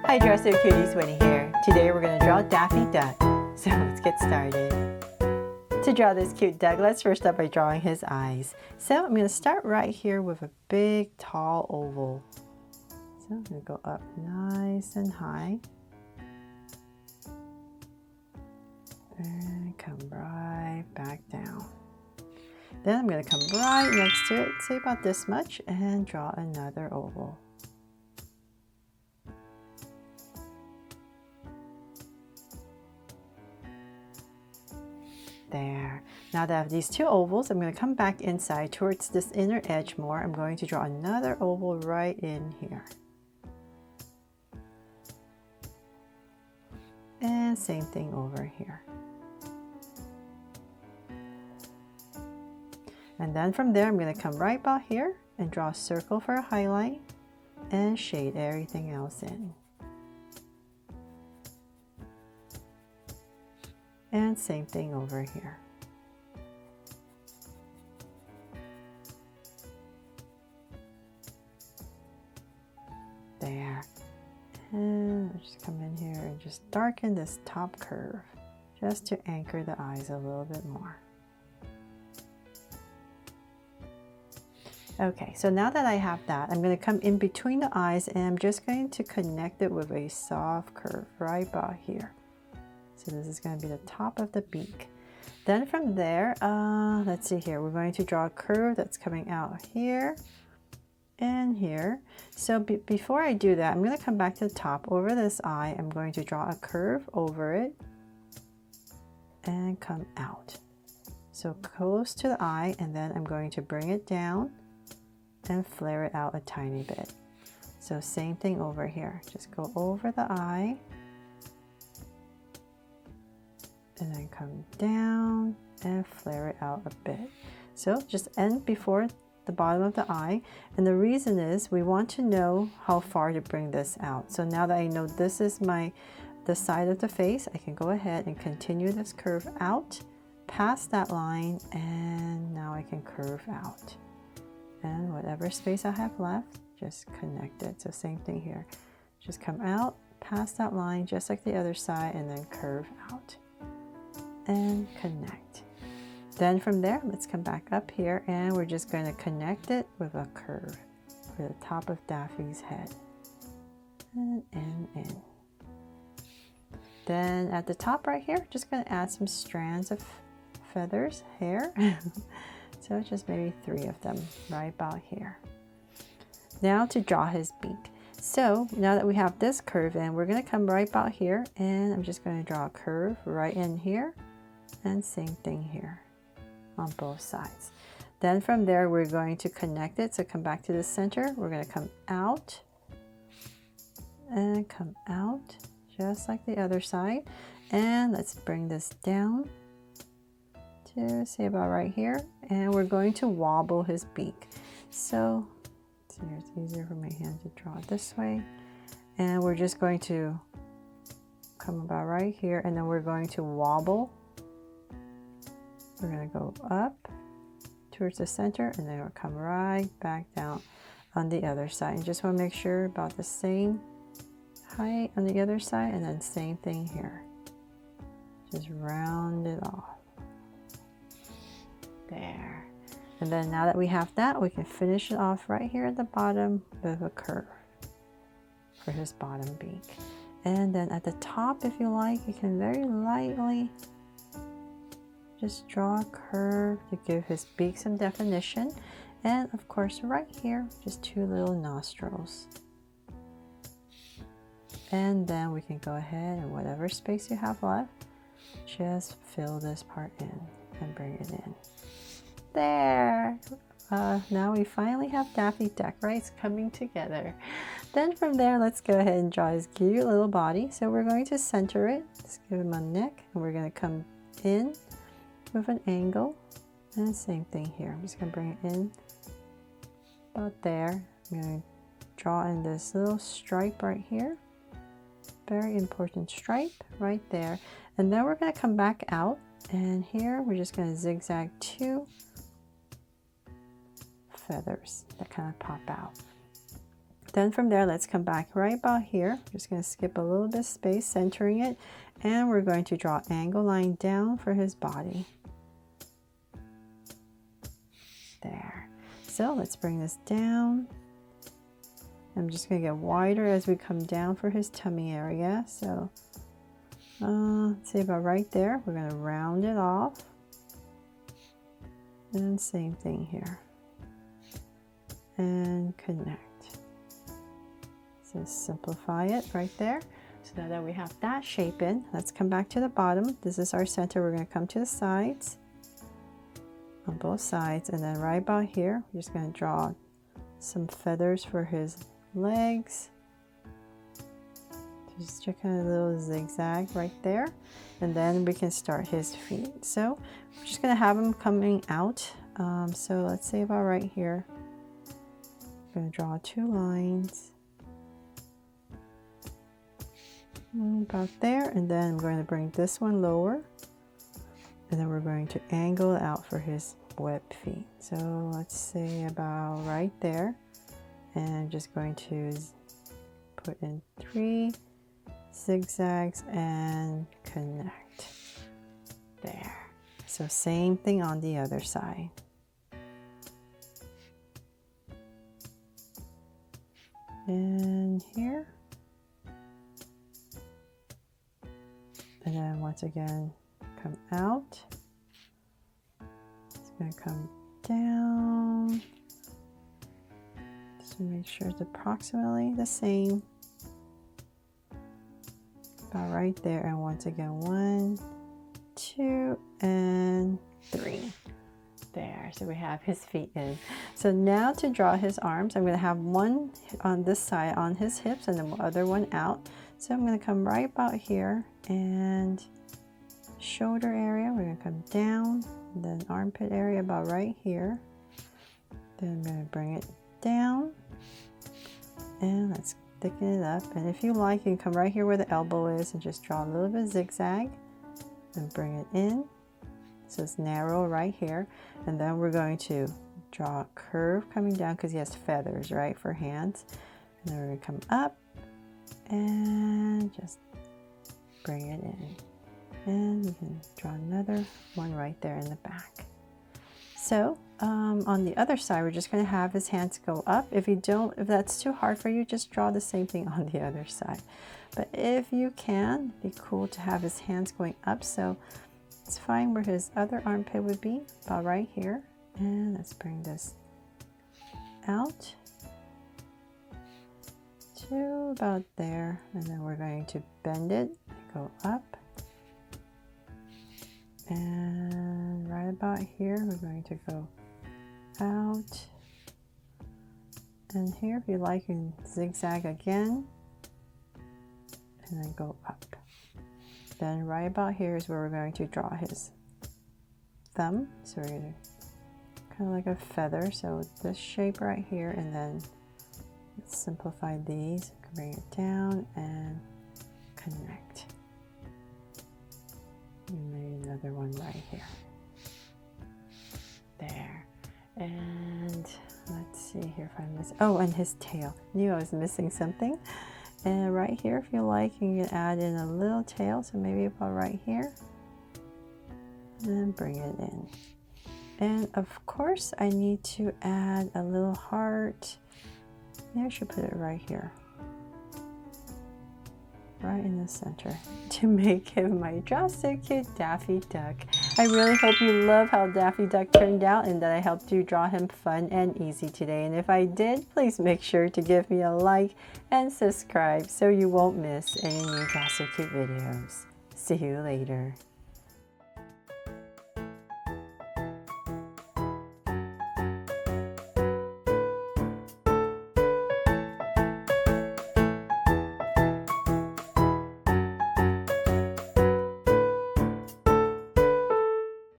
Hi Dresser Cuties, Winnie here. Today we're going to draw Daffy Duck. So let's get started. To draw this cute duck, let's first start by drawing his eyes. So I'm going to start right here with a big tall oval. So I'm going to go up nice and high. And come right back down. Then I'm going to come right next to it, say about this much, and draw another oval. There. Now that I have these two ovals, I'm going to come back inside towards this inner edge more. I'm going to draw another oval right in here. And same thing over here. And then from there, I'm going to come right about here and draw a circle for a highlight and shade everything else in. And same thing over here. There. And I'll just come in here and just darken this top curve just to anchor the eyes a little bit more. Okay, so now that I have that, I'm going to come in between the eyes and I'm just going to connect it with a soft curve right about here. So this is going to be the top of the beak. Then from there, let's see here, we're going to draw a curve that's coming out here and here. So before I do that, I'm going to come back to the top over this eye. I'm going to draw a curve over it and come out. So close to the eye, and then I'm going to bring it down and flare it out a tiny bit. So same thing over here. Just go over the eye and then come down and flare it out a bit. So just end before the bottom of the eye. And the reason is we want to know how far to bring this out. So now that I know this is the side of the face, I can go ahead and continue this curve out past that line, and now I can curve out. And whatever space I have left, just connect it. So same thing here. Just come out past that line just like the other side and then curve out and connect. Then from there, let's come back up here and we're just going to connect it with a curve for the top of Daffy's head. And in. Then at the top right here, just going to add some strands of feathers, hair. So just maybe 3 of them right about here. Now to draw his beak. So now that we have this curve in, we're going to come right about here and I'm just going to draw a curve right in here and same thing here on both sides. Then from there we're going to connect it. So come back to the center. We're going to come out and come out just like the other side. And let's bring this down to say about right here, and we're going to wobble his beak. So see here, it's easier for my hand to draw it this way, and we're just going to come about right here, and then we're going to wobble. We're going to go up towards the center, and then we'll come right back down on the other side. And just want to make sure about the same height on the other side, and then same thing here. Just round it off. There. And then now that we have that, we can finish it off right here at the bottom with a curve for his bottom beak. And then at the top, if you like, you can very lightly just draw a curve to give his beak some definition. And of course, right here, just 2 little nostrils. And then we can go ahead and whatever space you have left, just fill this part in and bring it in. There. Now we finally have Daffy Duck, right? It's coming together. Then from there, let's go ahead and draw his cute little body. So we're going to center it. Let's give him a neck, and we're going to come in with an angle. And same thing here. I'm just going to bring it in about there. I'm going to draw in this little stripe right here. Very important stripe right there. And then we're going to come back out. And here we're just going to zigzag 2 feathers that kind of pop out. Then from there, let's come back right about here. Just going to skip a little bit of space, centering it, and we're going to draw an angle line down for his body. There. So let's bring this down. I'm just going to get wider as we come down for his tummy area. So let's say about right there. We're going to round it off. And same thing here. And connect. So simplify it right there. So now that we have that shape in, let's come back to the bottom. This is our center. We're going to come to the sides, on both sides, and then right about here, we're just going to draw some feathers for his legs. Just kind of a little zigzag right there, and then we can start his feet. So we're just going to have him coming out. So let's say about right here. I'm going to draw 2 lines. About there, and then I'm going to bring this one lower, and then we're going to angle it out for his webbed feet. So let's say about right there, and I'm just going to put in 3 zigzags and connect there. So same thing on the other side. And here. And then once again, come out. It's going to come down. Just to make sure it's approximately the same. About right there. And once again, 1, 2, and 3. There. So we have his feet in. So now to draw his arms, I'm going to have one on this side on his hips and the other one out. So I'm going to come right about here, and shoulder area, we're going to come down, and then armpit area about right here. Then I'm going to bring it down, and let's thicken it up. And if you like, you can come right here where the elbow is and just draw a little bit of zigzag and bring it in. So it's narrow right here. And then we're going to draw a curve coming down because he has feathers, right, for hands. And then we're going to come up and just bring it in, and we can draw another one right there in the back. So on the other side, we're just going to have his hands go up. If that's too hard for you, just draw the same thing on the other side. But if you can, it'd be cool to have his hands going up. So it's fine where his other armpit would be, about right here. And let's bring this out to about there, and then we're going to bend it and go up, and right about here we're going to go out, and here if you like you can zigzag again and then go up. Then right about here is where we're going to draw his thumb, so we're going to kind of like a feather, so this shape right here, and then let's simplify these, bring it down and connect. And maybe another one right here. There. And let's see here if I miss. Oh, and his tail. Knew I was missing something. And right here, if you like, you can add in a little tail. So maybe about right here. And bring it in. And of course, I need to add a little heart. Maybe I should put it right here, right in the center, to make him my just so cute Daffy Duck. I really hope you love how Daffy Duck turned out and that I helped you draw him fun and easy today. And if I did, please make sure to give me a like and subscribe so you won't miss any new Just So Cute videos. See you later.